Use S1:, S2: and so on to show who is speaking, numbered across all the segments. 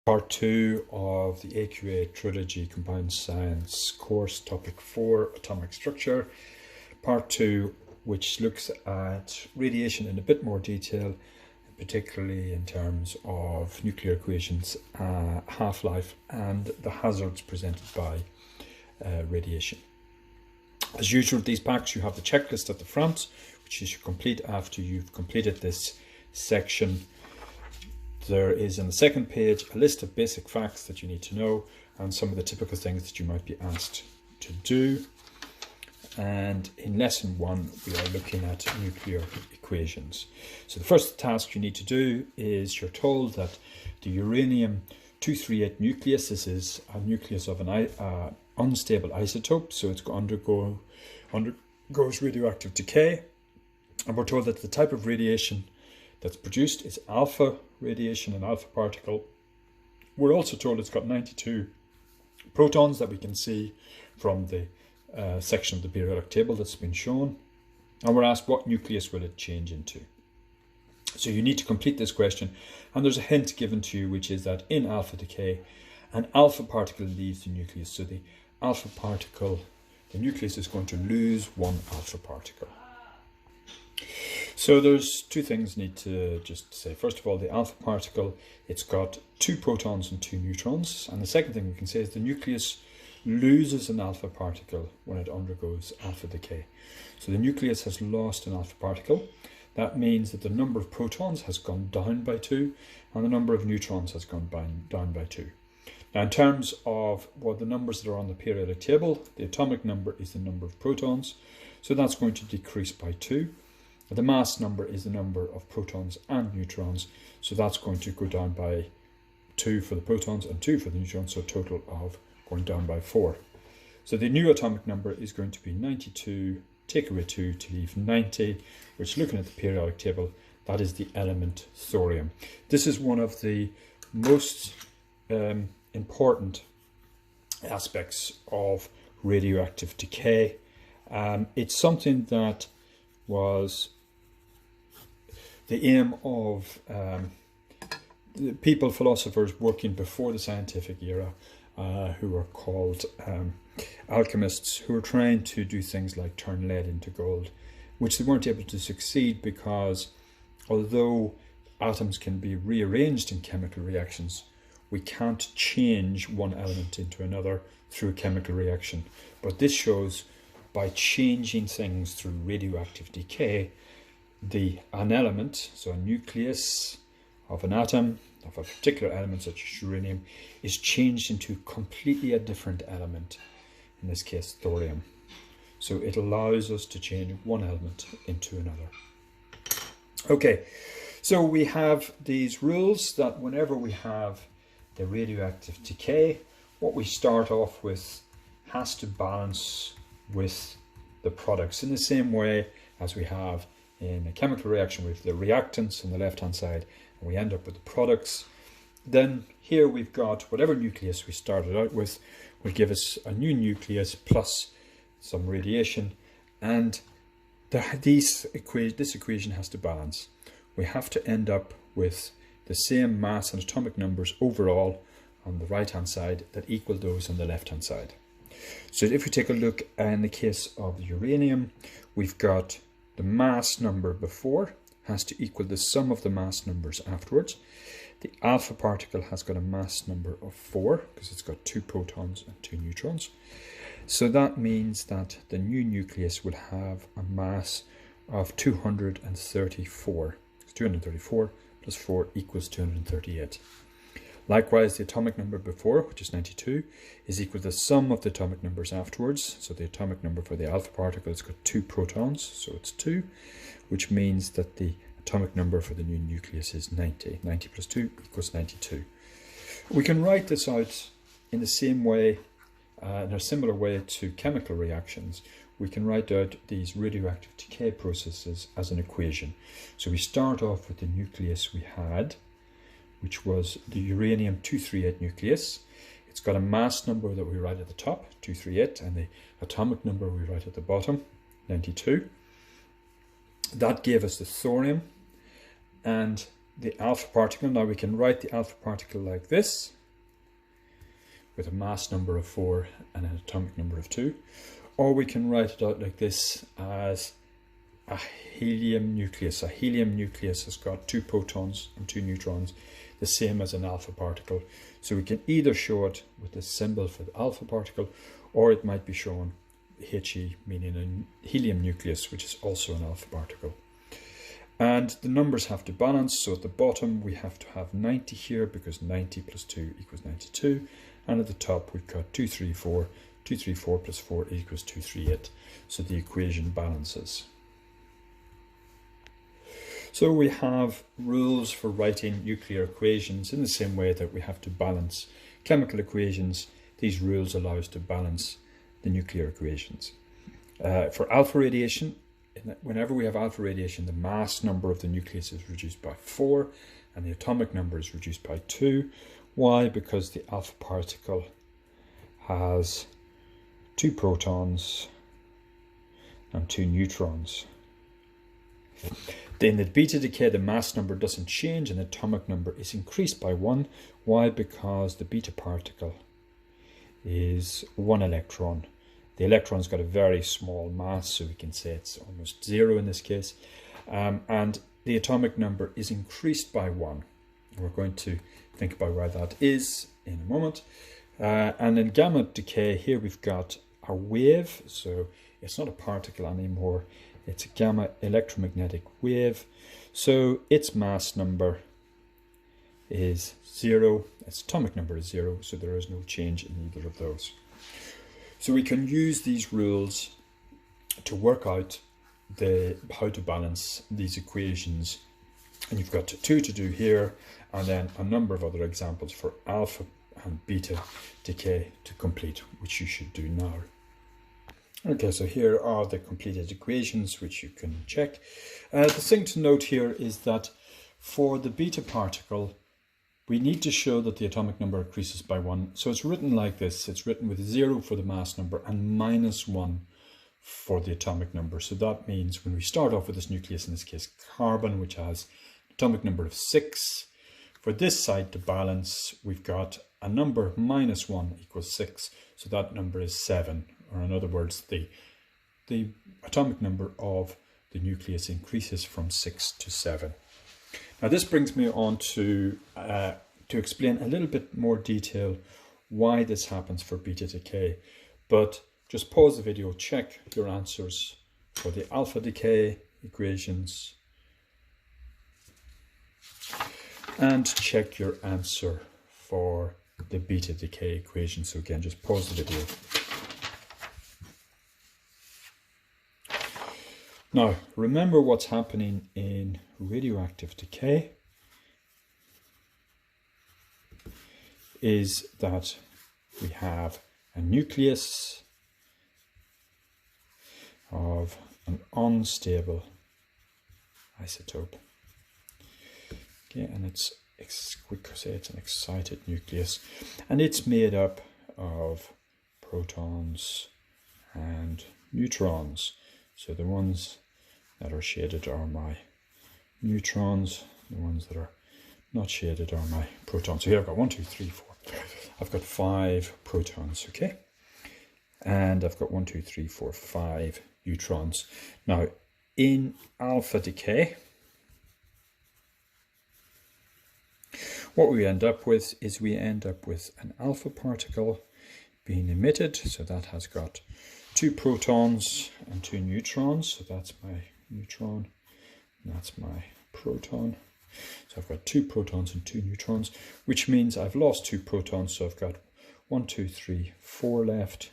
S1: Part 2 of the AQA Trilogy Combined Science course, Topic 4, Atomic Structure. Part 2, which looks at radiation in a bit more detail, particularly in terms of nuclear equations, half-life, and the hazards presented by radiation. As usual, these packs, you have the checklist at the front, which you should complete after you've completed this section. There is on the second page a list of basic facts that you need to know and some of the typical things that you might be asked to do. And in lesson 1, we are looking at nuclear equations. So the first task you need to do is, you're told that the uranium-238 nucleus, this is a nucleus of an unstable isotope, so it undergoes radioactive decay. And we're told that the type of radiation that's produced is alpha radiation, an alpha particle. We're also told it's got 92 protons that we can see from the section of the periodic table that's been shown. And we're asked, what nucleus will it change into? So you need to complete this question, and there's a hint given to you, which is that in alpha decay, an alpha particle leaves the nucleus. So the alpha particle, the nucleus is going to lose one alpha particle. So there's two things you need to just say. First of all, the alpha particle, it's got 2 protons and 2 neutrons. And the second thing we can say is the nucleus loses an alpha particle when it undergoes alpha decay. So the nucleus has lost an alpha particle. That means that the number of protons has gone down by 2 and the number of neutrons has gone down by 2. Now, in terms of the numbers that are on the periodic table, the atomic number is the number of protons. So that's going to decrease by 2. The mass number is the number of protons and neutrons, so that's going to go down by 2 for the protons and 2 for the neutrons, so a total of going down by 4. So the new atomic number is going to be 92, take away 2 to leave 90, which, looking at the periodic table, that is the element thorium. This is one of the most important aspects of radioactive decay. It's something that was the aim of the people, philosophers working before the scientific era, who were called alchemists, who were trying to do things like turn lead into gold, which they weren't able to succeed because although atoms can be rearranged in chemical reactions, we can't change one element into another through a chemical reaction. But this shows, by changing things through radioactive decay, an element, so a nucleus of an atom, of a particular element such as uranium, is changed into completely a different element, in this case thorium. So it allows us to change one element into another. Okay, so we have these rules that whenever we have the radioactive decay, what we start off with has to balance with the products in the same way as we have in a chemical reaction with the reactants on the left hand side, and we end up with the products. Then here we've got whatever nucleus we started out with will give us a new nucleus plus some radiation, and this equation has to balance. We have to end up with the same mass and atomic numbers overall on the right hand side that equal those on the left hand side. So if we take a look in the case of uranium, we've got the mass number before has to equal the sum of the mass numbers afterwards. The alpha particle has got a mass number of 4 because it's got 2 protons and 2 neutrons. So that means that the new nucleus will have a mass of 234. 234 plus 4 equals 238. Likewise, the atomic number before, which is 92, is equal to the sum of the atomic numbers afterwards. So the atomic number for the alpha particle has got 2 protons, so it's 2, which means that the atomic number for the new nucleus is 90. 90 plus 2 equals 92. We can write this out in the same way, in a similar way to chemical reactions. We can write out these radioactive decay processes as an equation. So we start off with the nucleus we had, which was the uranium-238 nucleus. It's got a mass number that we write at the top, 238, and the atomic number we write at the bottom, 92. That gave us the thorium and the alpha particle. Now we can write the alpha particle like this. with a mass number of 4 and an atomic number of 2. Or we can write it out like this as a helium nucleus. A helium nucleus has got 2 protons and 2 neutrons, the same as an alpha particle. So we can either show it with the symbol for the alpha particle, or it might be shown He, meaning a helium nucleus, which is also an alpha particle. And the numbers have to balance, so at the bottom we have to have 90 here, because 90 plus 2 equals 92. And at the top we've got 234. 234 plus 4 equals 238. So the equation balances. So we have rules for writing nuclear equations in the same way that we have to balance chemical equations. These rules allow us to balance the nuclear equations. For alpha radiation, whenever we have alpha radiation, the mass number of the nucleus is reduced by 4 and the atomic number is reduced by 2. Why? Because the alpha particle has 2 protons and 2 neutrons. In the beta decay, the mass number doesn't change and the atomic number is increased by 1. Why? Because the beta particle is 1 electron. The electron's got a very small mass, so we can say it's almost 0 in this case. And the atomic number is increased by 1. We're going to think about why that is in a moment. And in gamma decay, here we've got a wave, so it's not a particle anymore. It's a gamma electromagnetic wave. So its mass number is 0. Its atomic number is 0. So there is no change in either of those. So we can use these rules to work out how to balance these equations. And you've got 2 to do here, and then a number of other examples for alpha and beta decay to complete, which you should do now. Okay, so here are the completed equations, which you can check. The thing to note here is that for the beta particle, we need to show that the atomic number increases by 1. So it's written like this. It's written with 0 for the mass number and minus 1 for the atomic number. So that means when we start off with this nucleus, in this case carbon, which has an atomic number of 6, for this side to balance, we've got a number minus 1 equals 6. So that number is 7. Or in other words, the atomic number of the nucleus increases from 6 to 7. Now this brings me on to explain a little bit more detail why this happens for beta decay. But just pause the video, check your answers for the alpha decay equations, and check your answer for the beta decay equation. So again, just pause the video. Now, remember what's happening in radioactive decay is that we have a nucleus of an unstable isotope. Okay, and we could say it's an excited nucleus, and it's made up of protons and neutrons. So the ones that are shaded are my neutrons, the ones that are not shaded are my protons. So here I've got 1, 2, 3, 4. I've got 5 protons, okay? And I've got 1, 2, 3, 4, 5 neutrons. Now, in alpha decay, what we end up with is we end up with an alpha particle being emitted. So that has got 2 protons and 2 neutrons. So that's my neutron, and that's my proton. So I've got 2 protons and 2 neutrons, which means I've lost 2 protons. So I've got 1, 2, 3, 4 left.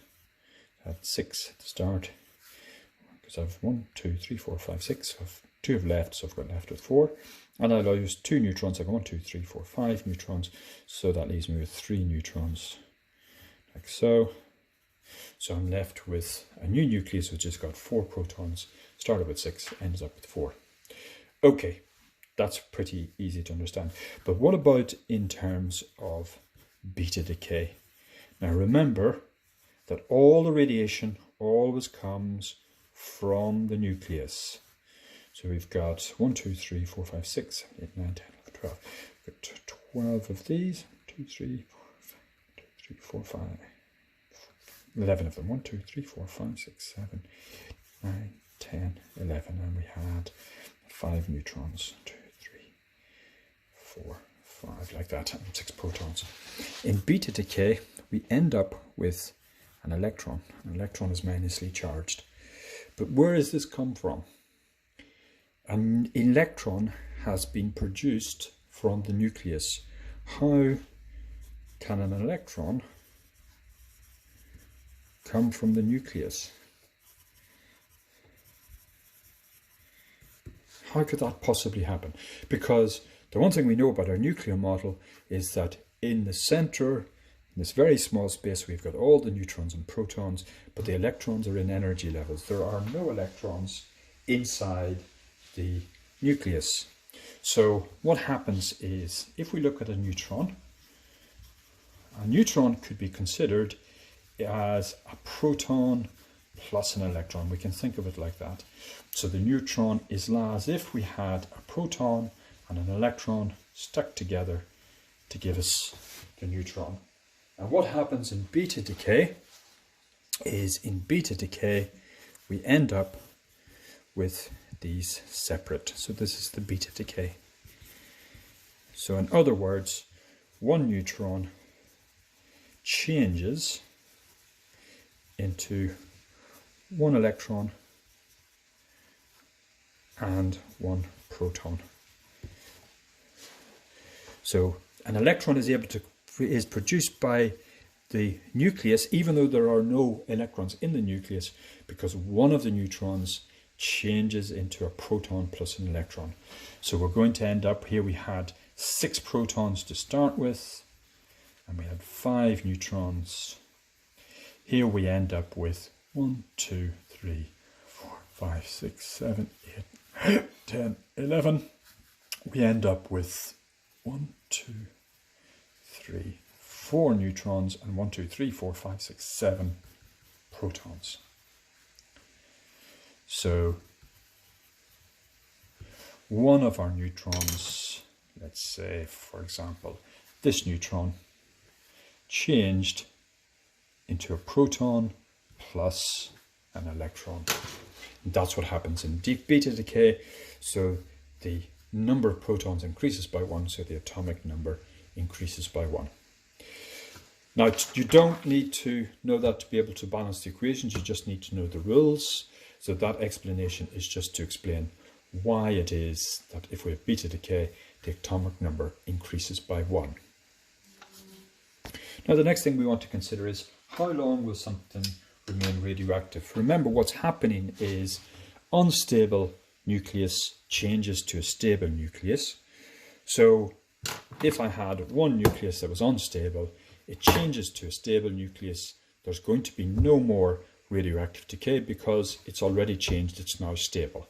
S1: I had 6 at the start, because I've 1, 2, 3, 4, 5, 6. So I've 2 have left, so I've got left with 4. And I'll use 2 neutrons. I've got 1, 2, 3, 4, 5 neutrons. So that leaves me with 3 neutrons, like so. So I'm left with a new nucleus which has got 4 protons, started with 6, ends up with 4. Okay, that's pretty easy to understand. But what about in terms of beta decay? Now remember that all the radiation always comes from the nucleus. So we've got 1, 2, 3, 4, 5, 6, 7, 8, 9, 10, 11, 12. We've got 12 of these. 2, 3, 4, 5, 2, 3, 4, 5, 11 of them. 1, 2, 3, 4, 5, 6, 7, 9, 10, 11. And we had 5 neutrons. 2, 3, 4, 5, like that, and 6 protons. In beta decay, we end up with an electron. An electron is minusly charged. But where does this come from? An electron has been produced from the nucleus. How can an electron come from the nucleus? How could that possibly happen? Because the one thing we know about our nuclear model is that in the center, in this very small space, we've got all the neutrons and protons, but the electrons are in energy levels. There are no electrons inside the nucleus. So what happens is, if we look at a neutron could be considered as a proton plus an electron. We can think of it like that. So the neutron is as if we had a proton and an electron stuck together to give us the neutron. And what happens in beta decay is, in beta decay we end up with these separate. So this is the beta decay. So in other words, one neutron changes into one electron and one proton. So an electron is produced by the nucleus, even though there are no electrons in the nucleus, because one of the neutrons changes into a proton plus an electron. So we're going to end up here, we had 6 protons to start with, and we had 5 neutrons. Here we end up with 1, 2, 3, 4, 5, 6, 7, 8, 10, 11. We end up with 1, 2, 3, 4 neutrons and 1, 2, 3, 4, 5, 6, 7 protons. So one of our neutrons, let's say for example this neutron, changed into a proton plus an electron. And that's what happens in deep beta decay. So the number of protons increases by 1, so the atomic number increases by 1. Now, you don't need to know that to be able to balance the equations, you just need to know the rules. So that explanation is just to explain why it is that if we have beta decay, the atomic number increases by 1. Now, the next thing we want to consider is, how long will something remain radioactive? Remember, what's happening is unstable nucleus changes to a stable nucleus. So if I had one nucleus that was unstable, it changes to a stable nucleus. There's going to be no more radioactive decay because it's already changed, it's now stable.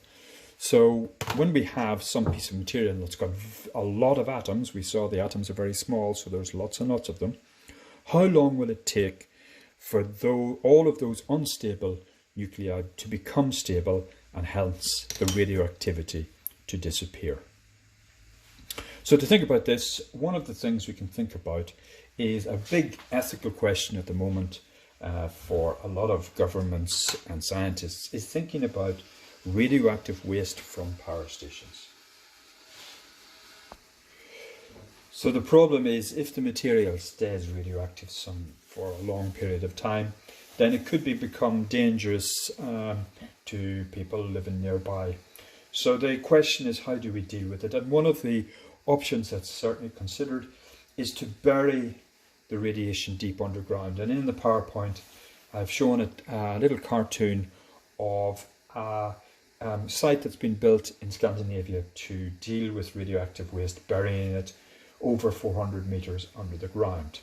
S1: So when we have some piece of material that's got a lot of atoms, we saw the atoms are very small, so there's lots and lots of them. How long will it take for all of those unstable nuclei to become stable and hence the radioactivity to disappear? So to think about this, one of the things we can think about is a big ethical question at the moment for a lot of governments and scientists, is thinking about radioactive waste from power stations. So the problem is, if the material stays radioactive for a long period of time, then it could become dangerous to people living nearby. So the question is, how do we deal with it? And one of the options that's certainly considered is to bury the radiation deep underground. And in the PowerPoint, I've shown a little cartoon of a site that's been built in Scandinavia to deal with radioactive waste, burying it over 400 meters under the ground.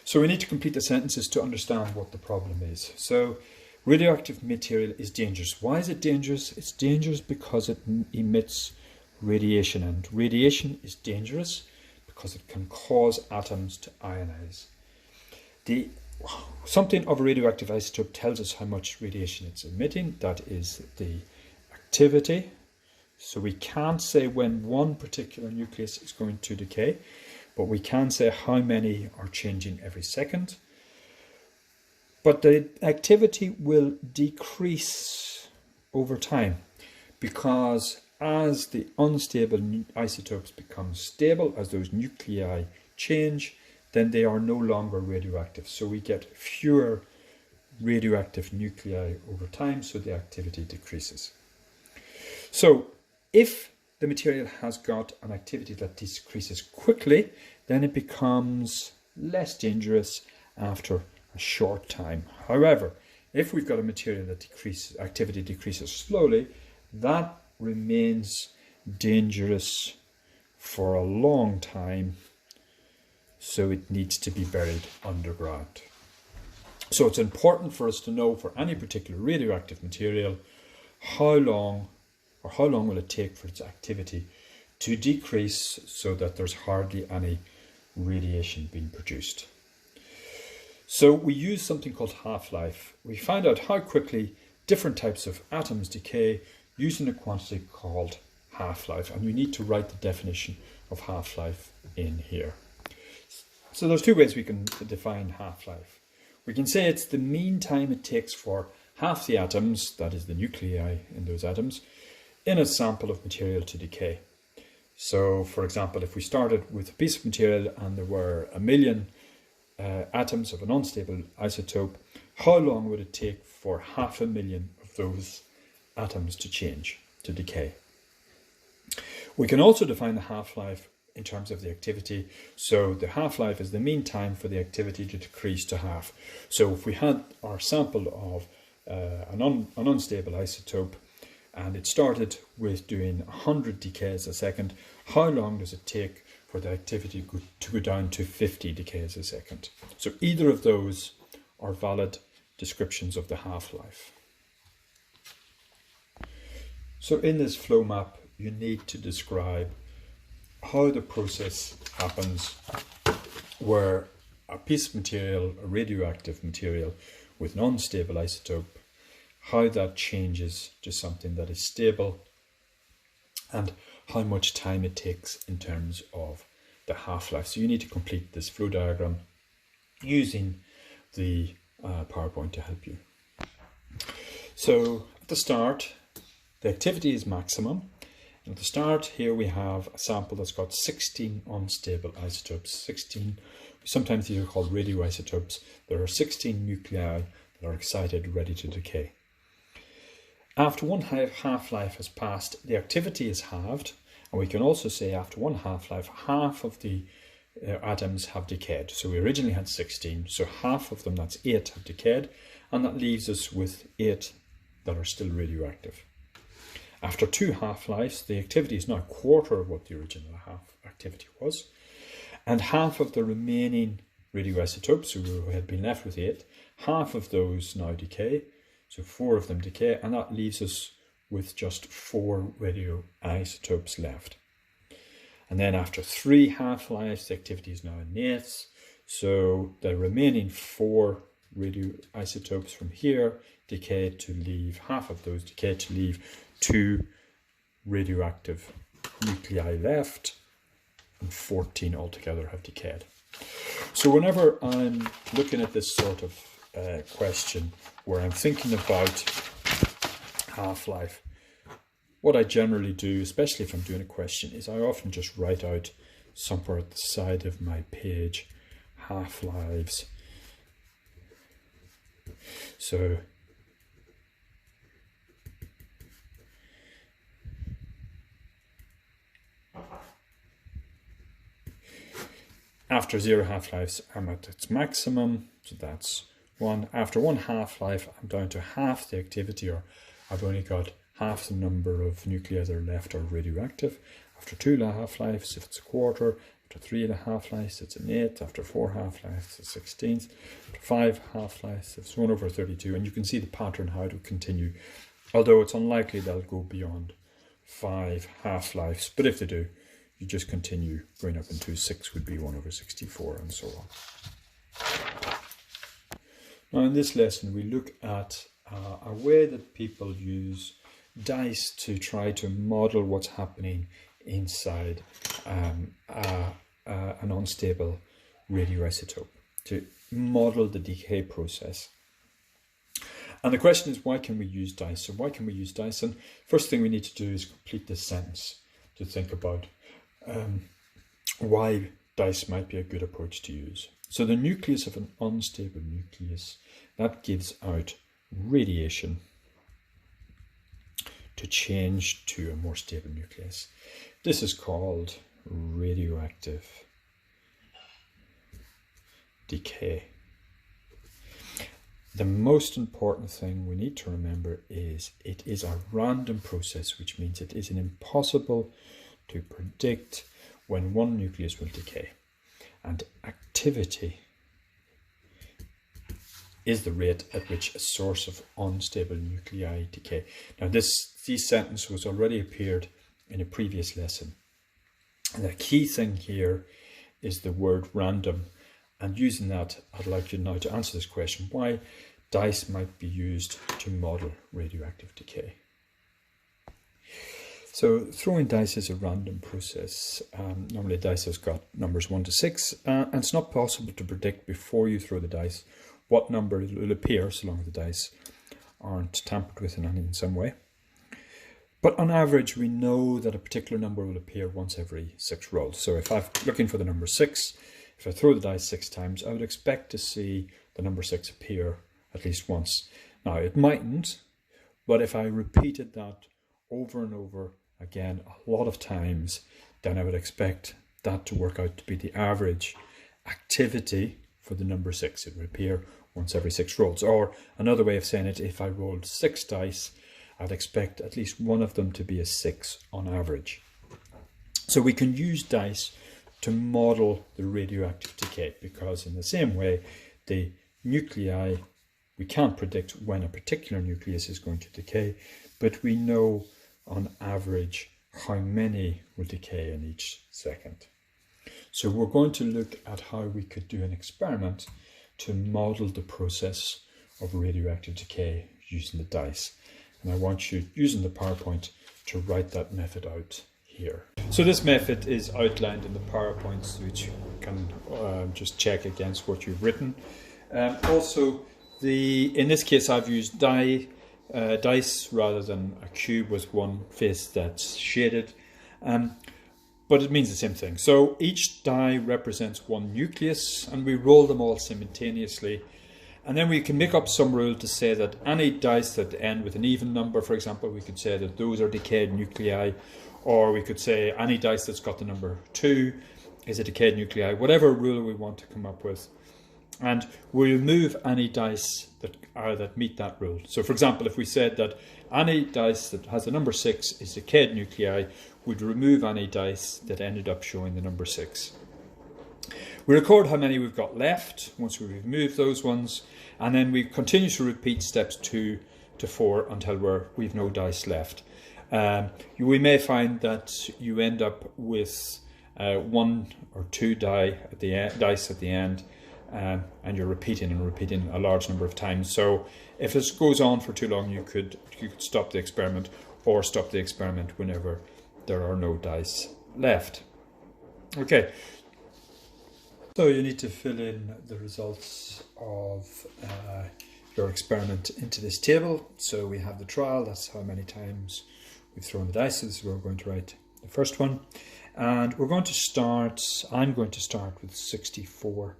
S1: So we need to complete the sentences to understand what the problem is. So radioactive material is dangerous. Why is it dangerous? It's dangerous because it emits radiation, and radiation is dangerous because it can cause atoms to ionize. Something of a radioactive isotope tells us how much radiation it's emitting. That is the activity. So we can't say when one particular nucleus is going to decay, but we can say how many are changing every second. But the activity will decrease over time, because as the unstable isotopes become stable, as those nuclei change, then they are no longer radioactive. So we get fewer radioactive nuclei over time, so the activity decreases. So if the material has got an activity that decreases quickly, then it becomes less dangerous after a short time. However, if we've got a material that activity decreases slowly, that remains dangerous for a long time, so it needs to be buried underground. So it's important for us to know, for any particular radioactive material, how long will it take for its activity to decrease so that there's hardly any radiation being produced. So we use something called half-life. We find out how quickly different types of atoms decay using a quantity called half-life, and we need to write the definition of half-life in here. So there's two ways we can define half-life. We can say it's the mean time it takes for half the atoms, that is the nuclei in those atoms, in a sample of material to decay. So for example, if we started with a piece of material and there were 1 million atoms of an unstable isotope, how long would it take for 500,000 of those atoms to change, to decay? We can also define the half-life in terms of the activity. So the half-life is the mean time for the activity to decrease to half. So if we had our sample of an unstable isotope and it started with doing 100 decays a second, how long does it take for the activity to go down to 50 decays a second? So either of those are valid descriptions of the half-life. So in this flow map, you need to describe how the process happens where a piece of material, a radioactive material with an unstable isotope, how that changes to something that is stable, and how much time it takes in terms of the half-life. So you need to complete this flow diagram using the PowerPoint to help you. So at the start, the activity is maximum. At the start here we have a sample that's got 16 unstable isotopes. 16, sometimes these are called radioisotopes. There are 16 nuclei that are excited, ready to decay. After one half-life has passed, the activity is halved, and we can also say after one half-life, half of the atoms have decayed. So we originally had 16, so half of them, that's 8, have decayed, and that leaves us with 8 that are still radioactive. After 2 half-lives, the activity is now a quarter of what the original activity was, and half of the remaining radioisotopes, so we had been left with 8, half of those now decay, so 4 of them decay, and that leaves us with just 4 radioisotopes left. And then after 3 half-lives, the activity is now in eighths, so the remaining 4 radioisotopes from here decay to leave, half of those decay to leave 2 radioactive nuclei left, and 14 altogether have decayed. So whenever I'm looking at this sort of question where I'm thinking about half-life, what I generally do, especially if I'm doing a question, is I often just write out somewhere at the side of my page half-lives. So after 0 half-lives, I'm at its maximum, so that's 1. After 1 half-life, I'm down to half the activity, or I've only got half the number of nuclei that are left are radioactive. After 2 half-lives, if it's a quarter. After 3 half-lives, it's an eighth. After 4 half-lives, it's a 16th. After 5 half-lives, it's 1 over 32. And you can see the pattern, how it will continue. Although it's unlikely they'll go beyond 5 half-lives. But if they do, you just continue going up into 6 would be 1 over 64 and so on. Now in this lesson we look at a way that people use DICE to try to model what's happening inside a an unstable radioisotope, to model the decay process. And the question is, why can we use dice? So why can we use dice? And first thing we need to do is complete this sentence to think about why dice might be a good approach to use. So the nucleus of an unstable nucleus, that gives out radiation to change to a more stable nucleus. This is called radioactive decay. The most important thing we need to remember is it is a random process, which means it is impossible to predict when one nucleus will decay. And activity is the rate at which a source of unstable nuclei decay. Now this sentence was already appeared in a previous lesson. And the key thing here is the word random. And using that, I'd like you now to answer this question, why dice might be used to model radioactive decay. So throwing dice is a random process. Normally dice has got numbers 1 to 6, and it's not possible to predict before you throw the dice what number will appear, so long as the dice aren't tampered with in some way. But on average, we know that a particular number will appear once every 6 rolls. So if I'm looking for the number 6, if I throw the dice 6 times, I would expect to see the number 6 appear at least once. Now, it mightn't, but if I repeated that over and over again a lot of times, then I would expect that to work out to be the average activity for the number 6. It would appear once every 6 rolls. Or another way of saying it, if I rolled 6 dice, I'd expect at least one of them to be a 6 on average. So we can use dice to model the radioactive decay, because in the same way, the nuclei, we can't predict when a particular nucleus is going to decay, but we know on average how many will decay in each second. So we're going to look at how we could do an experiment to model the process of radioactive decay using the dice. And I want you, using the PowerPoint, to write that method out here. So this method is outlined in the PowerPoints, which you can just check against what you've written. Also, in this case, I've used dice rather than a cube with one face that's shaded, but it means the same thing. So each die represents one nucleus, and we roll them all simultaneously. And then we can make up some rule to say that any dice that end with an even number, for example, we could say that those are decayed nuclei, or we could say any dice that's got the number 2 is a decayed nuclei, whatever rule we want to come up with. And we remove any dice that meet that rule. So for example, if we said that any dice that has the number 6 is decayed nuclei, we'd remove any dice that ended up showing the number 6. We record how many we've got left once we've removed those ones, and then we continue to repeat steps 2 to 4 until we've no dice left. We may find that you end up with 1 or 2 dice at the end, and you're repeating and repeating a large number of times. So if this goes on for too long, you could stop the experiment, or stop the experiment whenever there are no dice left. Okay. So you need to fill in the results of your experiment into this table. So we have the trial, that's how many times we've thrown the dice. This is where we're going to write the first one. And we're going to start, I'm going to start with 64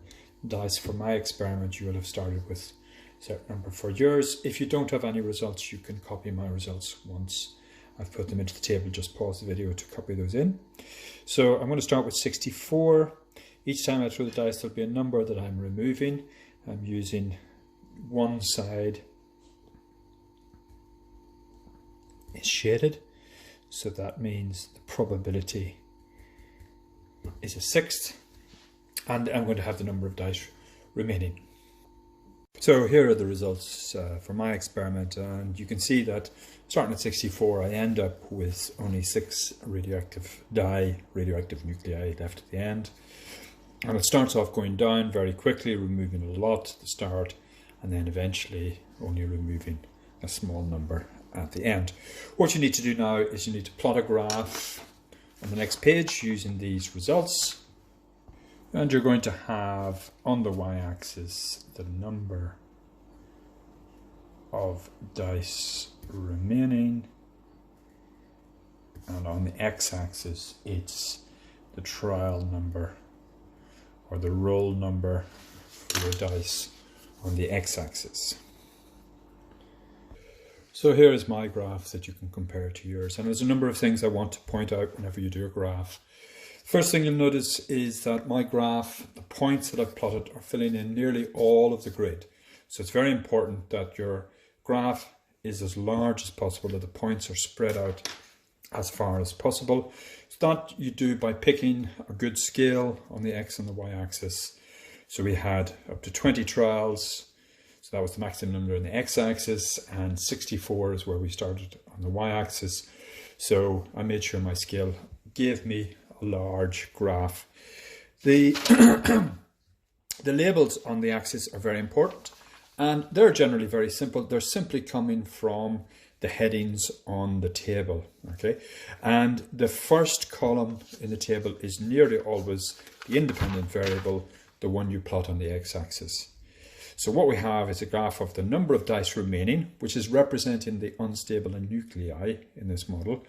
S1: dice for my experiment. You will have started with a certain number for yours. If you don't have any results, you can copy my results once I've put them into the table. Just pause the video to copy those in. So I'm going to start with 64. Each time I throw the dice, there'll be a number that I'm removing. I'm using one side is shaded, so that means the probability is a 1/6, and I'm going to have the number of dice remaining. So here are the results for my experiment, and you can see that starting at 64, I end up with only 6 radioactive nuclei left at the end. And it starts off going down very quickly, removing a lot at the start, and then eventually only removing a small number at the end. What you need to do now is you need to plot a graph on the next page using these results. And you're going to have on the y-axis the number of dice remaining, and on the x-axis it's the trial number or the roll number for your dice on the x-axis. So here is my graph that you can compare to yours, and there's a number of things I want to point out whenever you do a graph. First thing you'll notice is that my graph, the points that I've plotted are filling in nearly all of the grid. So it's very important that your graph is as large as possible, that the points are spread out as far as possible. So that you do by picking a good scale on the x and the y axis. So we had up to 20 trials, so that was the maximum number on the x axis, and 64 is where we started on the y axis. So I made sure my scale gave me a large graph. The the labels on the axis are very important, and they're generally very simple. They're simply coming from the headings on the table, okay? And the first column in the table is nearly always the independent variable, the one you plot on the x-axis. So what we have is a graph of the number of dice remaining, which is representing the unstable nuclei in this model,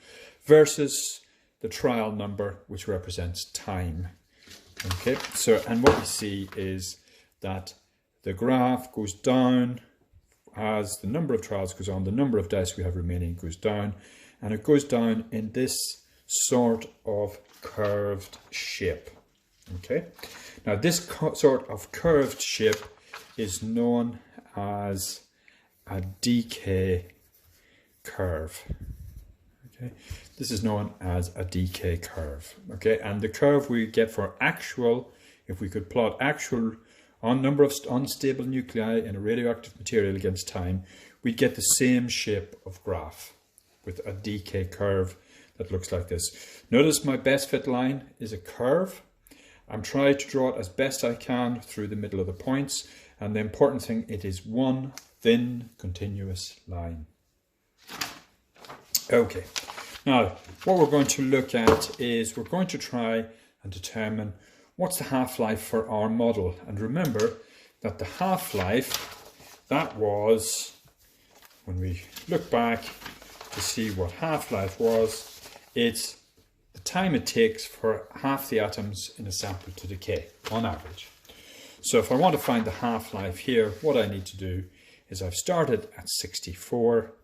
S1: versus the trial number, which represents time. Okay, so, and what we see is that the graph goes down as the number of trials goes on, the number of dice we have remaining goes down, and it goes down in this sort of curved shape. Okay, now this sort of curved shape is known as a decay curve. Okay, this is known as a decay curve. Okay, and the curve we get for actual, if we could plot actual on number of unstable nuclei in a radioactive material against time, we'd get the same shape of graph with a decay curve that looks like this. Notice my best fit line is a curve. I'm trying to draw it as best I can through the middle of the points, and the important thing, it is one thin continuous line. Okay, now what we're going to look at is we're going to try and determine what's the half-life for our model. And remember that the half-life, that was, when we look back to see what half-life was, it's the time it takes for half the atoms in a sample to decay, on average. So if I want to find the half-life here, what I need to do is I've started at 64.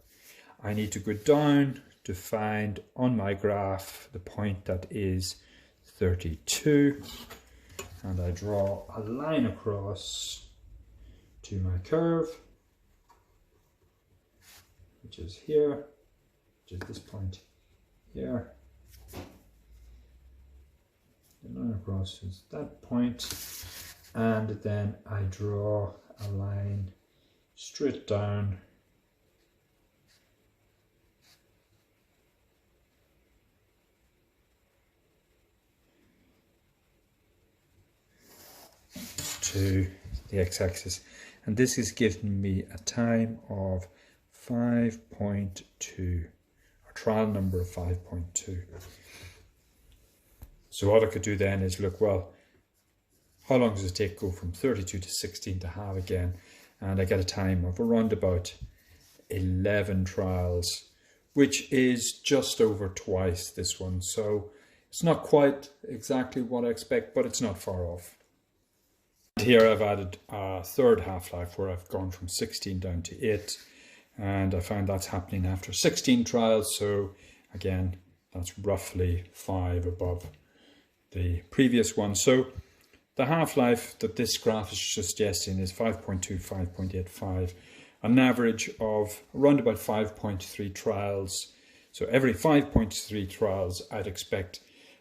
S1: I need to go down to find on my graph the point that is 32. And I draw a line across to my curve, which is here, which is this point here. The line across is that point, and then I draw a line straight down to the x-axis, and this is giving me a time of 5.2, a trial number of 5.2. So what I could do then is look, well, how long does it take to go from 32 to 16 to halve again? And I get a time of around about 11 trials, which is just over twice this one. So it's not quite exactly what I expect, but it's not far off. Here I've added a third half-life where I've gone from 16 down to 8, and I found that's happening after 16 trials. So again, that's roughly 5 above the previous one. So the half-life that this graph is suggesting is 5.2, 5.85, an average of around about 5.3 trials. So every 5.3 trials, I'd expect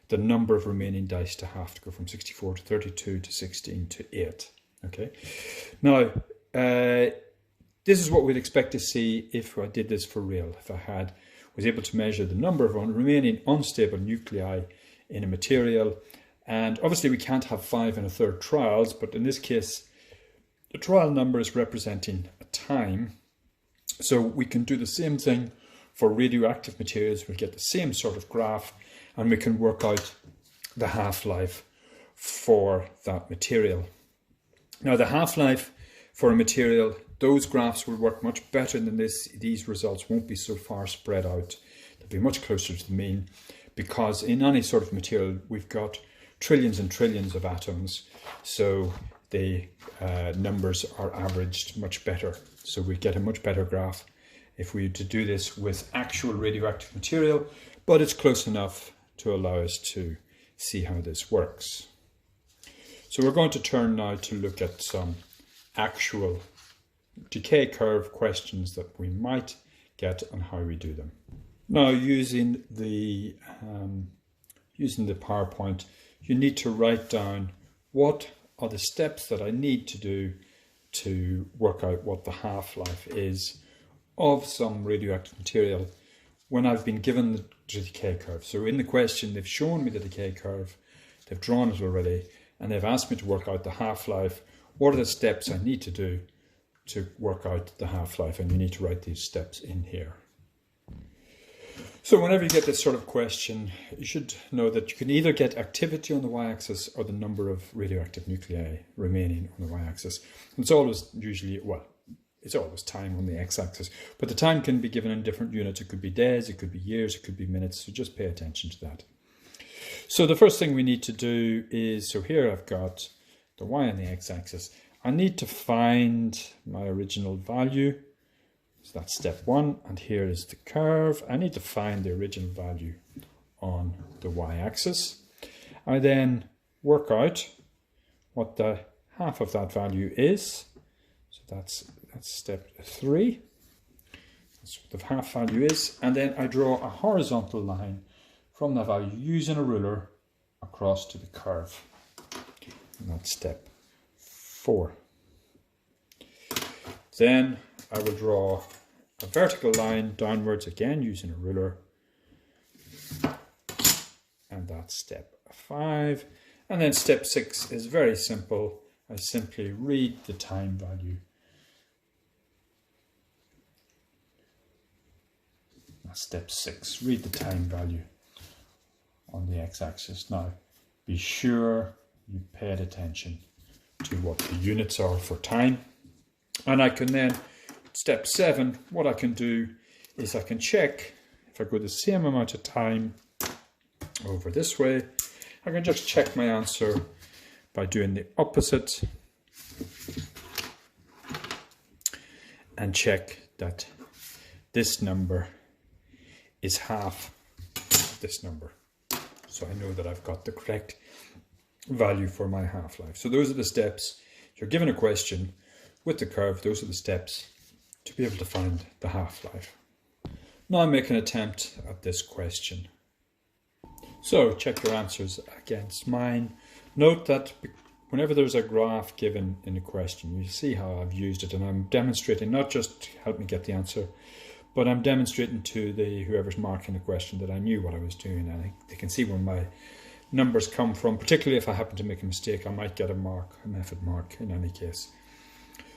S1: the number of remaining dice to have to go from 64 to 32 to 16 to 8. Okay. Now, this is what we'd expect to see if I did this for real. If I was able to measure the number of remaining unstable nuclei in a material. And obviously we can't have 5 1/3 trials, but in this case, the trial number is representing a time. So we can do the same thing for radioactive materials. We'll get the same sort of graph, and we can work out the half-life for that material. Now the half-life for a material, those graphs will work much better than this. These results won't be so far spread out. They'll be much closer to the mean, because in any sort of material we've got trillions and trillions of atoms, so the numbers are averaged much better. So we get a much better graph if we were to do this with actual radioactive material, but it's close enough to allow us to see how this works. So we're going to turn now to look at some actual decay curve questions that we might get and how we do them. Now, using the PowerPoint, you need to write down what are the steps that I need to do to work out what the half-life is of some radioactive material when I've been given the decay curve. So in the question, they've shown me the decay curve, they've drawn it already, and they've asked me to work out the half-life. What are the steps I need to do to work out the half-life? And you need to write these steps in here. So whenever you get this sort of question, you should know that you can either get activity on the y-axis or the number of radioactive nuclei remaining on the y-axis. It's always usually, well, it's always time on the x-axis, but the time can be given in different units. It could be days, it could be years, it could be minutes, so just pay attention to that. So the first thing we need to do is, so here I've got the y on the x-axis. I need to find my original value. So that's step one, and here is the curve. I need to find the original value on the y-axis. I then work out what the half of that value is. So that's step three. That's what the half value is. And then I draw a horizontal line from that value using a ruler across to the curve. And that's step 4. Then I will draw a vertical line downwards, again using a ruler, and that's step 5. And then step 6 is very simple. I simply read the time value. That's step 6, read the time value on the x-axis. Now be sure you paid attention to what the units are for time. And I can then, step 7, what I can do is I can check, if I go the same amount of time over this way, I can just check my answer by doing the opposite and check that this number is half of this number. So I know that I've got the correct value for my half-life. So those are the steps. You're given a question with the curve, those are the steps to be able to find the half-life. Now I make an attempt at this question. So check your answers against mine. Note that whenever there's a graph given in a question, you see how I've used it, and I'm demonstrating, not just to help me get the answer, but I'm demonstrating to whoever's marking the question that I knew what I was doing, and they can see where my numbers come from. Particularly if I happen to make a mistake, I might get a method mark in any case.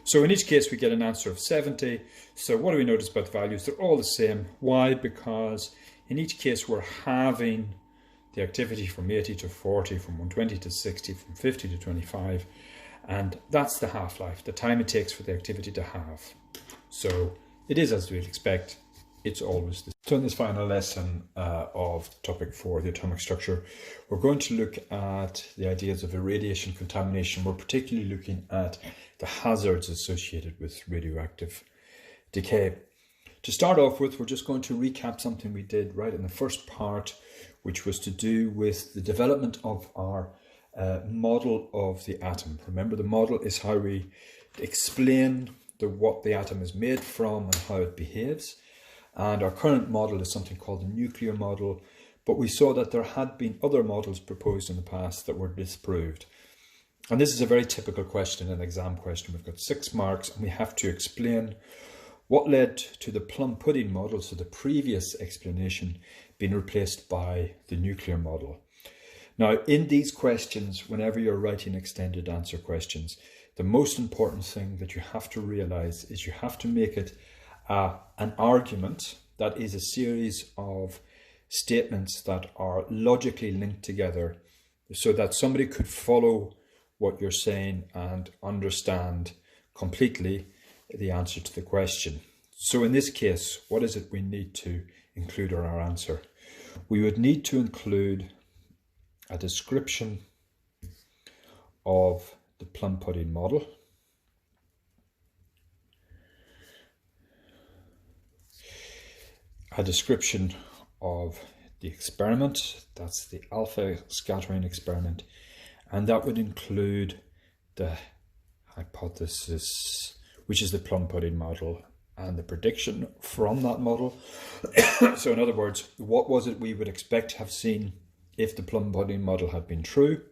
S1: So in each case we get an answer of 70. So what do we notice about the values? They're all the same. Why? Because in each case we're halving the activity from 80 to 40, from 120 to 60, from 50 to 25. And that's the half-life, the time it takes for the activity to halve. So it is as we'd expect. It's always the same. So in this final lesson of topic 4, the atomic structure, we're going to look at the ideas of irradiation, contamination. We're particularly looking at the hazards associated with radioactive decay. To start off with, we're just going to recap something we did right in the first part, which was to do with the development of our model of the atom. Remember, the model is how we explain what the atom is made from and how it behaves. And our current model is something called the nuclear model, but we saw that there had been other models proposed in the past that were disproved. And this is a very typical question, an exam question. We've got 6 marks and we have to explain what led to the Plum pudding model, so the previous explanation, being replaced by the nuclear model. Now, in these questions, whenever you're writing extended answer questions, the most important thing that you have to realize is you have to make it an argument that is a series of statements that are logically linked together so that somebody could follow what you're saying and understand completely the answer to the question. So in this case, what is it we need to include in our answer? We would need to include a description of the plum pudding model, a description of the experiment, that's the alpha scattering experiment, and that would include the hypothesis, which is the plum pudding model, and the prediction from that model. So in other words, what was it we would expect to have seen if the plum pudding model had been true?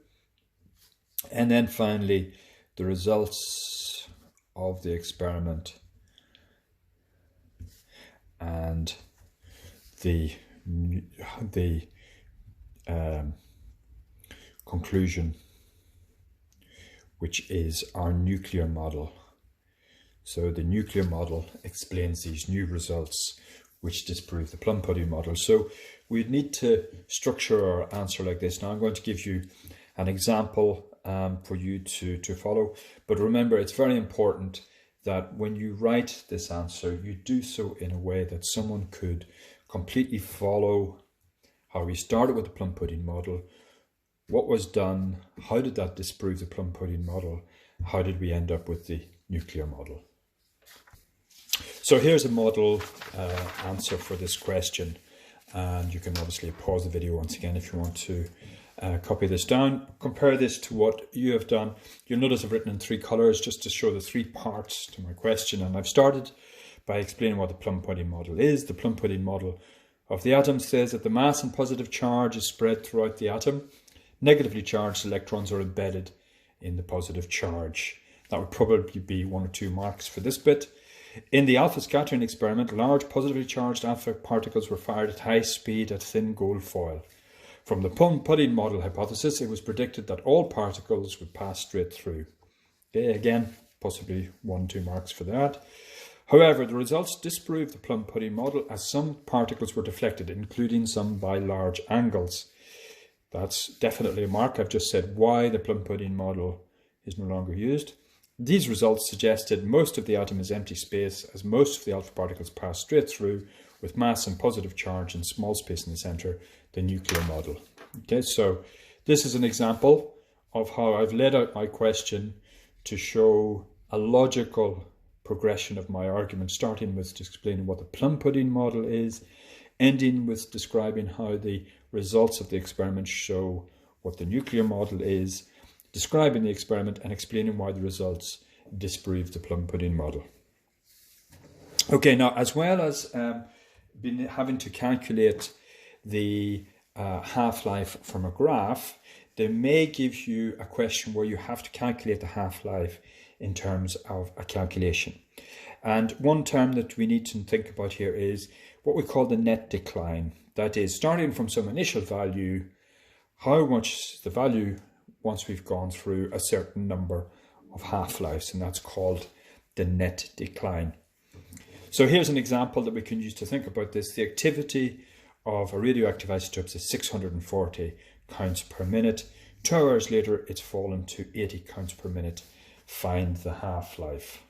S1: And then finally, the results of the experiment and the conclusion, which is our nuclear model. So the nuclear model explains these new results which disprove the plum pudding model. So we'd need to structure our answer like this. Now I'm going to give you an example for you to follow. But remember, it's very important that when you write this answer, you do so in a way that someone could completely follow how we started with the plum pudding model, what was done, how did that disprove the plum pudding model, how did we end up with the nuclear model. So here's a model answer for this question, and you can obviously pause the video once again if you want to copy this down. Compare this to what you have done. You'll notice I've written in 3 colours just to show the 3 parts to my question, and I've started by explaining what the plum pudding model is. The plum pudding model of the atom says that the mass and positive charge is spread throughout the atom. Negatively charged electrons are embedded in the positive charge. That would probably be 1 or 2 marks for this bit. In the alpha scattering experiment, large positively charged alpha particles were fired at high speed at thin gold foil. From the plum pudding model hypothesis, it was predicted that all particles would pass straight through. Okay, again, possibly 1 or 2 marks for that. However, the results disprove the plum pudding model as some particles were deflected, including some by large angles. That's definitely a mark. I've just said why the plum pudding model is no longer used. These results suggested most of the atom is empty space, as most of the alpha particles pass straight through with mass and positive charge in small space in the center, the nuclear model. Okay, so this is an example of how I've laid out my question to show a logical progression of my argument, starting with explaining what the plum pudding model is, ending with describing how the results of the experiment show what the nuclear model is, describing the experiment and explaining why the results disprove the plum pudding model. Okay, now as well as having to calculate the half-life from a graph, they may give you a question where you have to calculate the half-life in terms of a calculation. And one term that we need to think about here is what we call the net decline. That is, starting from some initial value, how much the value once we've gone through a certain number of half-lives, and that's called the net decline. So here's an example that we can use to think about this. The activity of a radioactive isotope is 640 counts per minute. 2 hours later, it's fallen to 80 counts per minute. Find the half-life.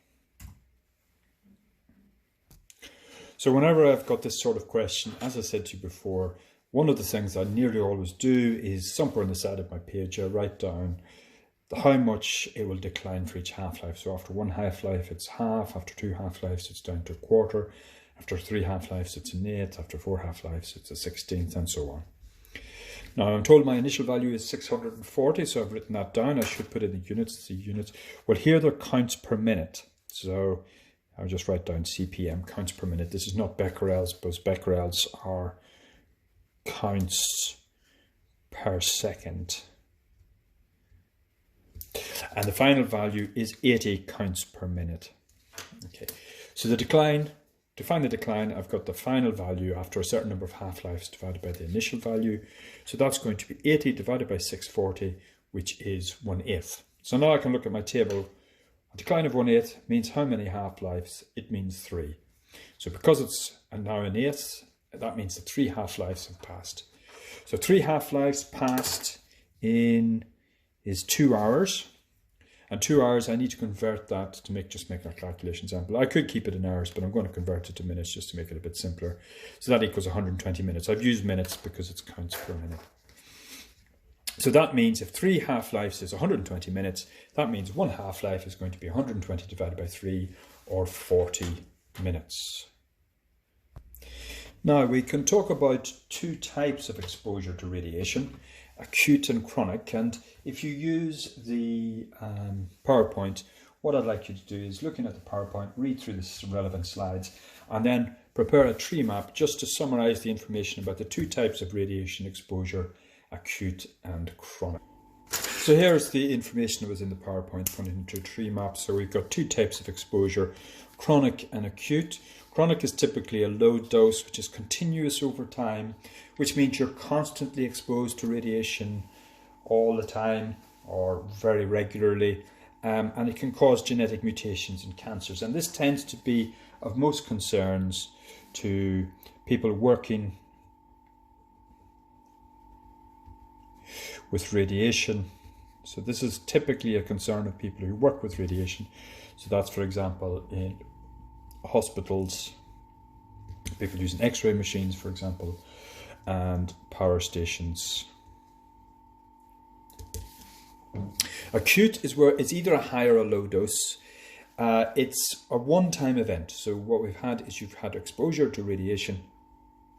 S1: So whenever I've got this sort of question, as I said to you before, one of the things I nearly always do is somewhere on the side of my page, I write down how much it will decline for each half-life. So after 1 half-life, it's half. After 2 half-lives, it's down to a quarter. After 3 half-lives, it's an eighth. After 4 half-lives, it's a 16th, and so on. Now, I'm told my initial value is 640, so I've written that down. I should put it in units, the units. Well, here they're counts per minute. So I'll just write down CPM, counts per minute. This is not becquerels, because becquerels are counts per second. And the final value is 80 counts per minute. Okay, so the decline, to find the decline, I've got the final value after a certain number of half-lives divided by the initial value. So that's going to be 80 divided by 640, which is 1/8. So now I can look at my table. A decline of 1/8 means how many half-lives? It means 3. So because it's now an eighth, that means that 3 half-lives have passed. So 3 half-lives passed in is 2 hours. And 2 hours, I need to convert that to make our calculation simple. I could keep it in hours, but I'm going to convert it to minutes just to make it a bit simpler. So that equals 120 minutes. I've used minutes because it counts per minute. So that means if 3 half-lives is 120 minutes, that means 1 half-life is going to be 120 divided by 3, or 40 minutes. Now we can talk about 2 types of exposure to radiation, acute and chronic. And if you use the PowerPoint, what I'd like you to do is, looking at the PowerPoint, read through the relevant slides and then prepare a tree map just to summarize the information about the 2 types of radiation exposure, acute and chronic. So here's the information that was in the PowerPoint put into a tree map. So we've got 2 types of exposure, chronic and acute. Chronic is typically a low dose which is continuous over time, which means you're constantly exposed to radiation all the time or very regularly, and it can cause genetic mutations and cancers. And this tends to be of most concerns to people working with radiation. So this is typically a concern of people who work with radiation. So that's, for example, in hospitals, people using X-ray machines, for example, and power stations. Acute is where it's either a high or a low dose. It's a one-time event. So what we've had is you've had exposure to radiation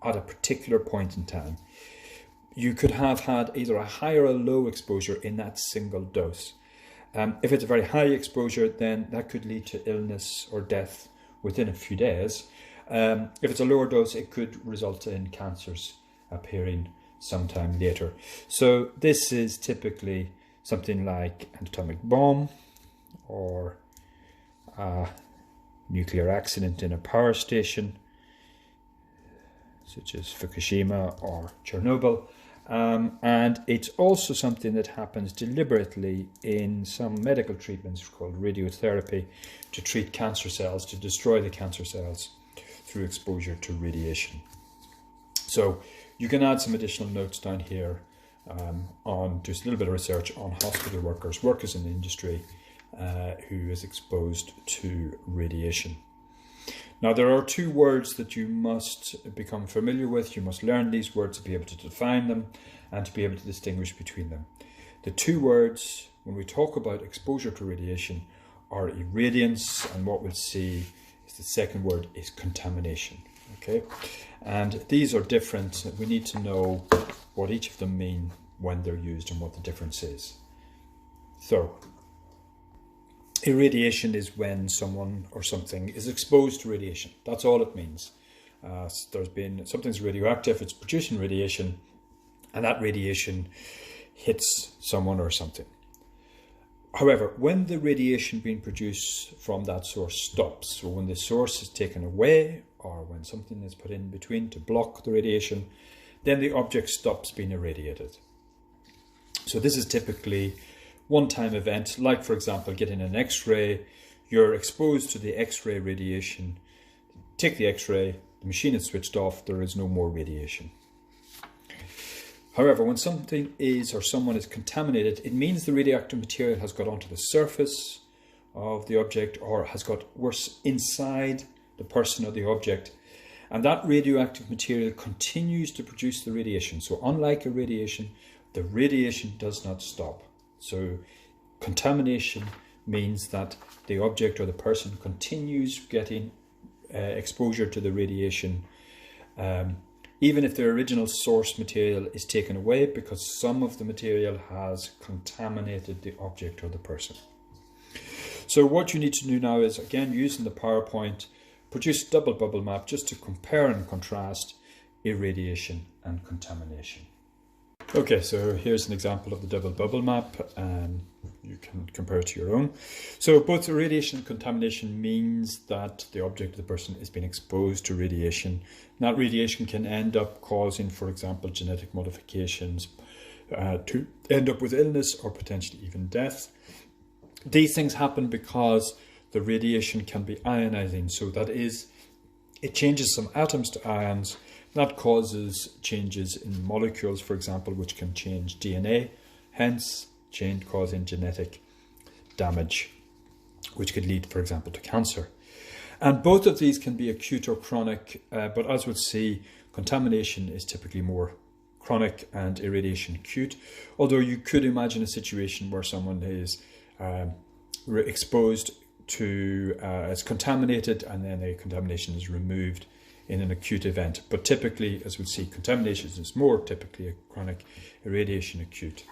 S1: at a particular point in time. You could have had either a high or a low exposure in that single dose. If it's a very high exposure, then that could lead to illness or death within a few days. If it's a lower dose, it could result in cancers appearing sometime later. So this is typically something like an atomic bomb or a nuclear accident in a power station, such as Fukushima or Chernobyl. And it's also something that happens deliberately in some medical treatments called radiotherapy, to treat cancer cells, to destroy the cancer cells through exposure to radiation. So you can add some additional notes down here on just a little bit of research on hospital workers in the industry who is exposed to radiation. Now, there are 2 words that you must become familiar with. You must learn these words to be able to define them and to be able to distinguish between them. The 2 words, when we talk about exposure to radiation, are irradiance, and what we'll see is the second word is contamination. Okay, and these are different. We need to know what each of them mean when they're used and what the difference is. So, irradiation is when someone or something is exposed to radiation. That's all it means. Something's radioactive, it's producing radiation, and that radiation hits someone or something. However, when the radiation being produced from that source stops, so when the source is taken away, or when something is put in between to block the radiation, then the object stops being irradiated. So this is typically one-time event, like, for example, getting an X-ray. You're exposed to the X-ray radiation. Take the X-ray, the machine is switched off, there is no more radiation. However, when something is or someone is contaminated, it means the radioactive material has got onto the surface of the object, or has got worse, inside the person or the object, and that radioactive material continues to produce the radiation. So unlike irradiation, the radiation does not stop. So contamination means that the object or the person continues getting exposure to the radiation, even if their original source material is taken away, because some of the material has contaminated the object or the person. So what you need to do now is, again, using the PowerPoint, produce a double bubble map just to compare and contrast irradiation and contamination. Okay, so here's an example of the double bubble map, and you can compare it to your own. So both irradiation and contamination means that the object of the person is being exposed to radiation. And that radiation can end up causing, for example, genetic modifications, to end up with illness or potentially even death. These things happen because the radiation can be ionizing, so that is, it changes some atoms to ions. That causes changes in molecules, for example, which can change DNA, hence causing genetic damage, which could lead, for example, to cancer. And both of these can be acute or chronic, but as we'll see, contamination is typically more chronic and irradiation acute, although you could imagine a situation where someone is exposed to, is contaminated, and then the contamination is removed in an acute event. But typically, as we'll see, contamination is more typically a chronic, irradiation acute.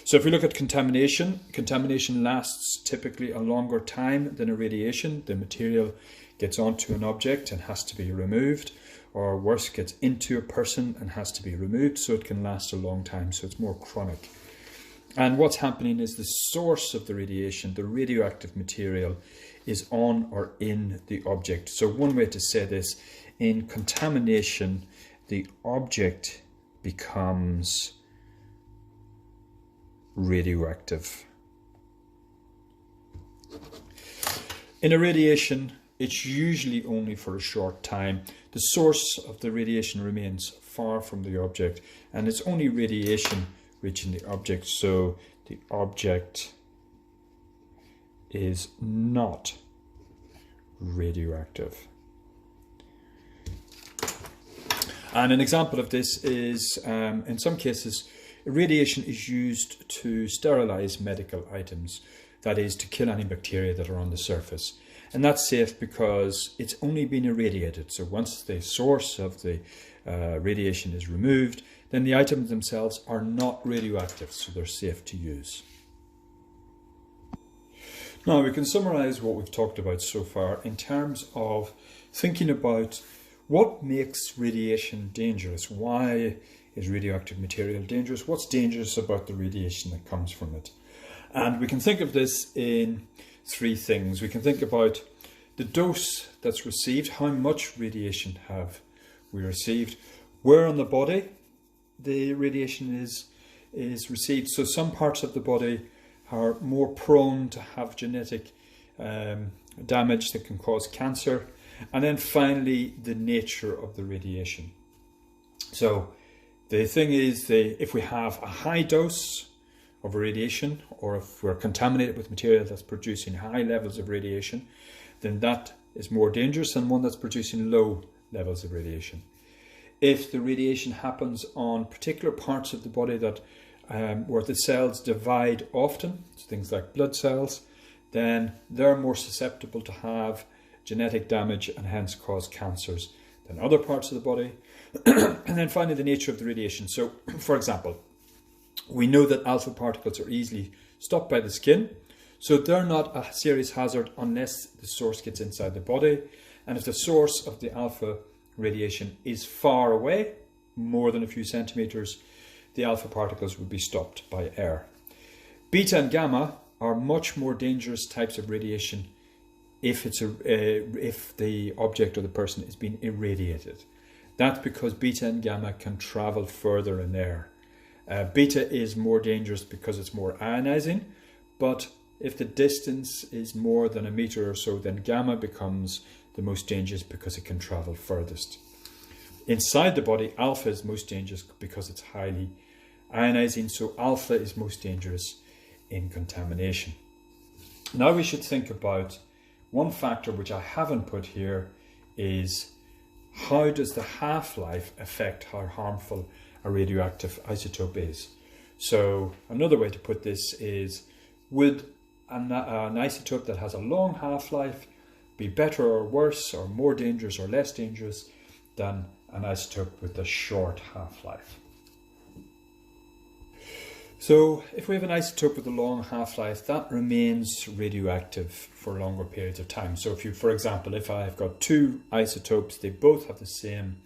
S1: So if we look at contamination, contamination lasts typically a longer time than irradiation. The material gets onto an object and has to be removed, or worse, gets into a person and has to be removed, so it can last a long time, so it's more chronic. And what's happening is the source of the radiation, the radioactive material, is on or in the object. So one way to say this, in contamination, the object becomes radioactive. In irradiation, it's usually only for a short time. The source of the radiation remains far from the object, and it's only radiation reaching the object, so the object is not radioactive. And an example of this is, in some cases, irradiation is used to sterilize medical items, that is, to kill any bacteria that are on the surface. And that's safe because it's only been irradiated. So once the source of the radiation is removed, then the items themselves are not radioactive, so they're safe to use. Now we can summarize what we've talked about so far in terms of thinking about what makes radiation dangerous. Why is radioactive material dangerous? What's dangerous about the radiation that comes from it? And we can think of this in three things. We can think about the dose that's received, how much radiation have we received, where on the body the radiation is received. So some parts of the body are more prone to have genetic damage that can cause cancer. And then finally, the nature of the radiation. So the thing is, if we have a high dose of radiation, or if we're contaminated with material that's producing high levels of radiation, then that is more dangerous than one that's producing low levels of radiation. If the radiation happens on particular parts of the body that where the cells divide often, so things like blood cells, then they're more susceptible to have genetic damage and hence cause cancers than other parts of the body. And then finally, the nature of the radiation. So, for example, we know that alpha particles are easily stopped by the skin, so they're not a serious hazard unless the source gets inside the body. And if the source of the alpha radiation is far away, more than a few centimeters, the alpha particles would be stopped by air. Beta and gamma are much more dangerous types of radiation if the object or the person is being irradiated. That's because beta and gamma can travel further in air. Beta is more dangerous because it's more ionizing, but if the distance is more than a meter or so, then gamma becomes the most dangerous because it can travel furthest. Inside the body, alpha is most dangerous because it's highly ionizing, so alpha is most dangerous in contamination. Now we should think about one factor which I haven't put here, is how does the half-life affect how harmful a radioactive isotope is. So another way to put this is, would an isotope that has a long half-life be better or worse, or more dangerous or less dangerous than an isotope with a short half-life? So if we have an isotope with a long half-life, that remains radioactive for longer periods of time. So if you, for example, if I've got two isotopes, they both have the same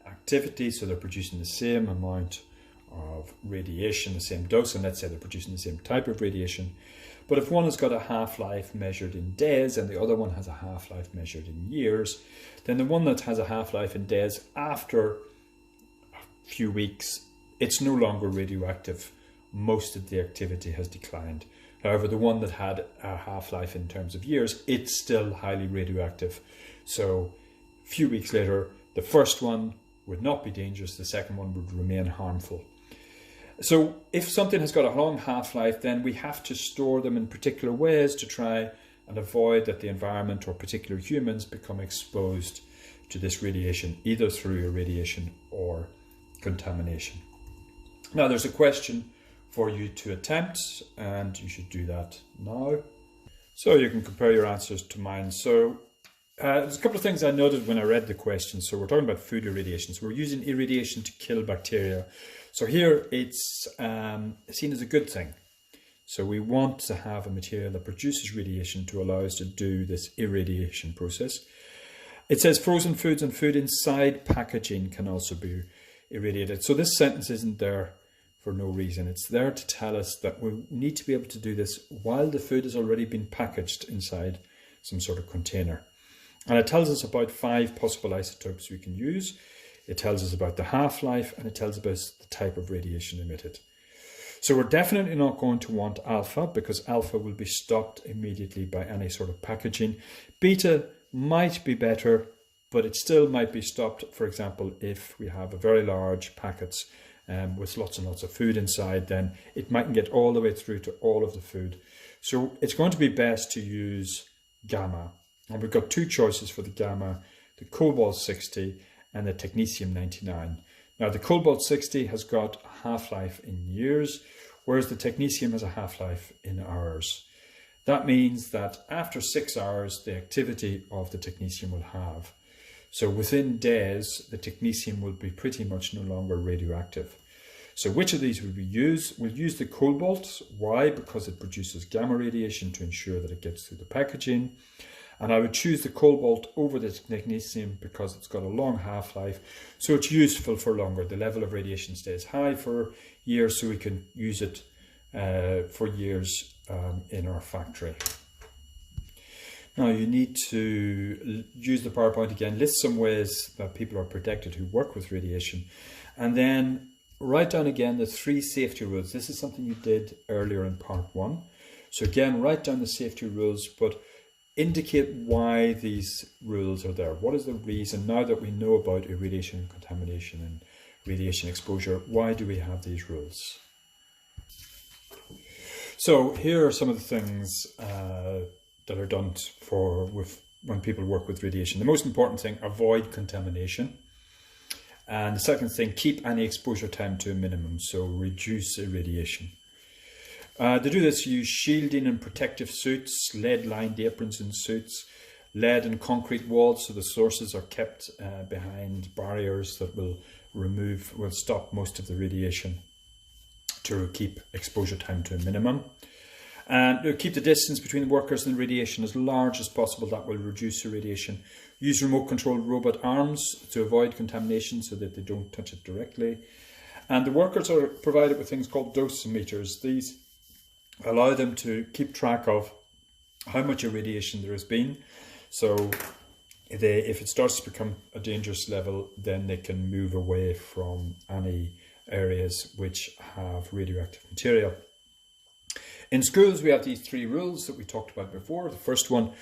S1: activity, so they're producing the same amount of radiation, the same dose, and let's say they're producing the same type of radiation. But if one has got a half-life measured in days and the other one has a half-life measured in years, then the one that has a half-life in days, after a few weeks, it's no longer radioactive. Most of the activity has declined. However, the one that had a half-life in terms of years, it's still highly radioactive. So a few weeks later, the first one would not be dangerous, the second one would remain harmful. So if something has got a long half-life, then we have to store them in particular ways to try and avoid that the environment or particular humans become exposed to this radiation, either through irradiation or contamination. Now there's a question for you to attempt, and you should do that now. So you can compare your answers to mine. So there's a couple of things I noted when I read the question. So we're talking about food irradiation. So we're using irradiation to kill bacteria. So here it's seen as a good thing. So we want to have a material that produces radiation to allow us to do this irradiation process. It says frozen foods and food inside packaging can also be irradiated. So this sentence isn't there for no reason. It's there to tell us that we need to be able to do this while the food has already been packaged inside some sort of container. And it tells us about 5 possible isotopes we can use. It tells us about the half-life, and it tells us the type of radiation emitted. So we're definitely not going to want alpha, because alpha will be stopped immediately by any sort of packaging. Beta might be better, but it still might be stopped, for example, if we have a very large packets with lots and lots of food inside, then it mightn't get all the way through to all of the food. So it's going to be best to use gamma. And we've got 2 choices for the gamma, the cobalt-60 and the technetium-99. Now the cobalt-60 has got a half-life in years, whereas the technetium has a half-life in hours. That means that after 6 hours, the activity of the technetium will halve. So within days, the technetium will be pretty much no longer radioactive. So which of these will we use? We'll use the cobalt. Why? Because it produces gamma radiation to ensure that it gets through the packaging. And I would choose the cobalt over the technetium because it's got a long half-life, so it's useful for longer. The level of radiation stays high for years, so we can use it for years in our factory. Now you need to use the PowerPoint again, list some ways that people are protected who work with radiation, and then write down again the 3 safety rules. This is something you did earlier in part 1. So again, write down the safety rules, but indicate why these rules are there. What is the reason, now that we know about irradiation and contamination and radiation exposure, why do we have these rules? So here are some of the things that are done when people work with radiation. The most important thing, avoid contamination. And the second thing, keep any exposure time to a minimum, so reduce irradiation. To do this, use shielding and protective suits, lead-lined aprons and suits, lead and concrete walls, so the sources are kept behind barriers that will stop most of the radiation to keep exposure time to a minimum. And keep the distance between the workers and radiation as large as possible. That will reduce irradiation. Use remote-controlled robot arms to avoid contamination so that they don't touch it directly. And the workers are provided with things called dosimeters. These allow them to keep track of how much irradiation there has been. So if it starts to become a dangerous level, then they can move away from any areas which have radioactive material. In schools, we have these 3 rules that we talked about before. The first one,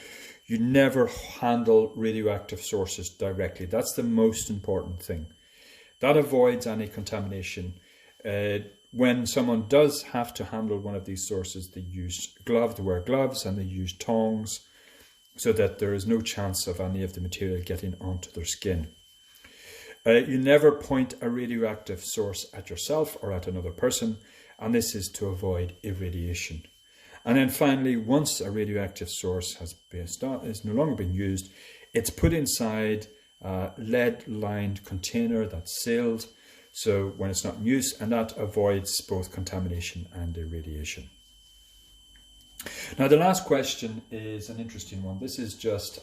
S1: you never handle radioactive sources directly. That's the most important thing. That avoids any contamination. When someone does have to handle one of these sources, they wear gloves and they use tongs so that there is no chance of any of the material getting onto their skin. You never point a radioactive source at yourself or at another person, and this is to avoid irradiation. And then finally, once a radioactive source is no longer being used, it's put inside a lead-lined container that's sealed, so when it's not in use, and that avoids both contamination and irradiation. Now the last question is an interesting one. This is just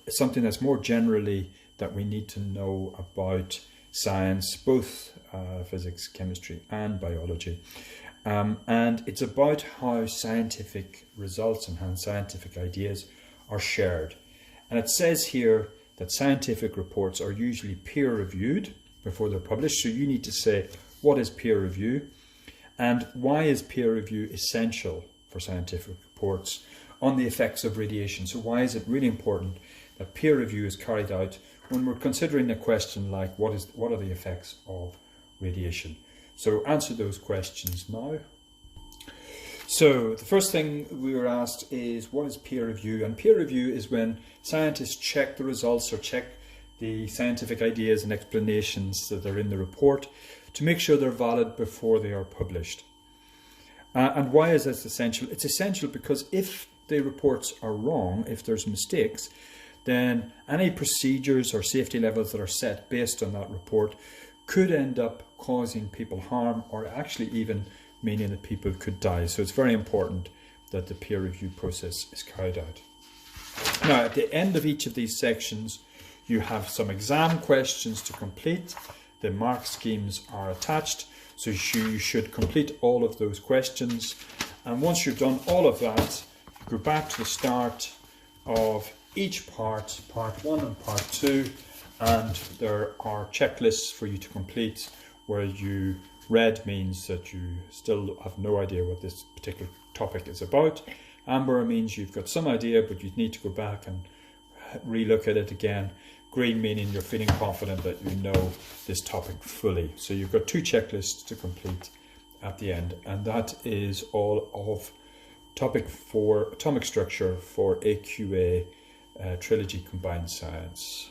S1: something that's more generally that we need to know about science, both physics, chemistry and biology. And it's about how scientific results and how scientific ideas are shared. And it says here that scientific reports are usually peer-reviewed before they're published. So you need to say, what is peer review? And why is peer review essential for scientific reports on the effects of radiation? So why is it really important that peer review is carried out when we're considering a question like what are the effects of radiation? So answer those questions now. So the first thing we were asked is, what is peer review? And peer review is when scientists check the results or check the scientific ideas and explanations that are in the report to make sure they're valid before they are published. And why is this essential? It's essential because if the reports are wrong, if there's mistakes, then any procedures or safety levels that are set based on that report could end up causing people harm, or actually even meaning that people could die. So it's very important that the peer review process is carried out. Now, at the end of each of these sections, you have some exam questions to complete. The mark schemes are attached, so you should complete all of those questions. And once you've done all of that, you go back to the start of each part 1 and part 2, and there are checklists for you to complete where you red means that you still have no idea what this particular topic is about. Amber means you've got some idea, but you need to go back and relook at it again. Green meaning you're feeling confident that you know this topic fully. So you've got 2 checklists to complete at the end, and that is all of topic 4, atomic structure for AQA Trilogy Combined Science.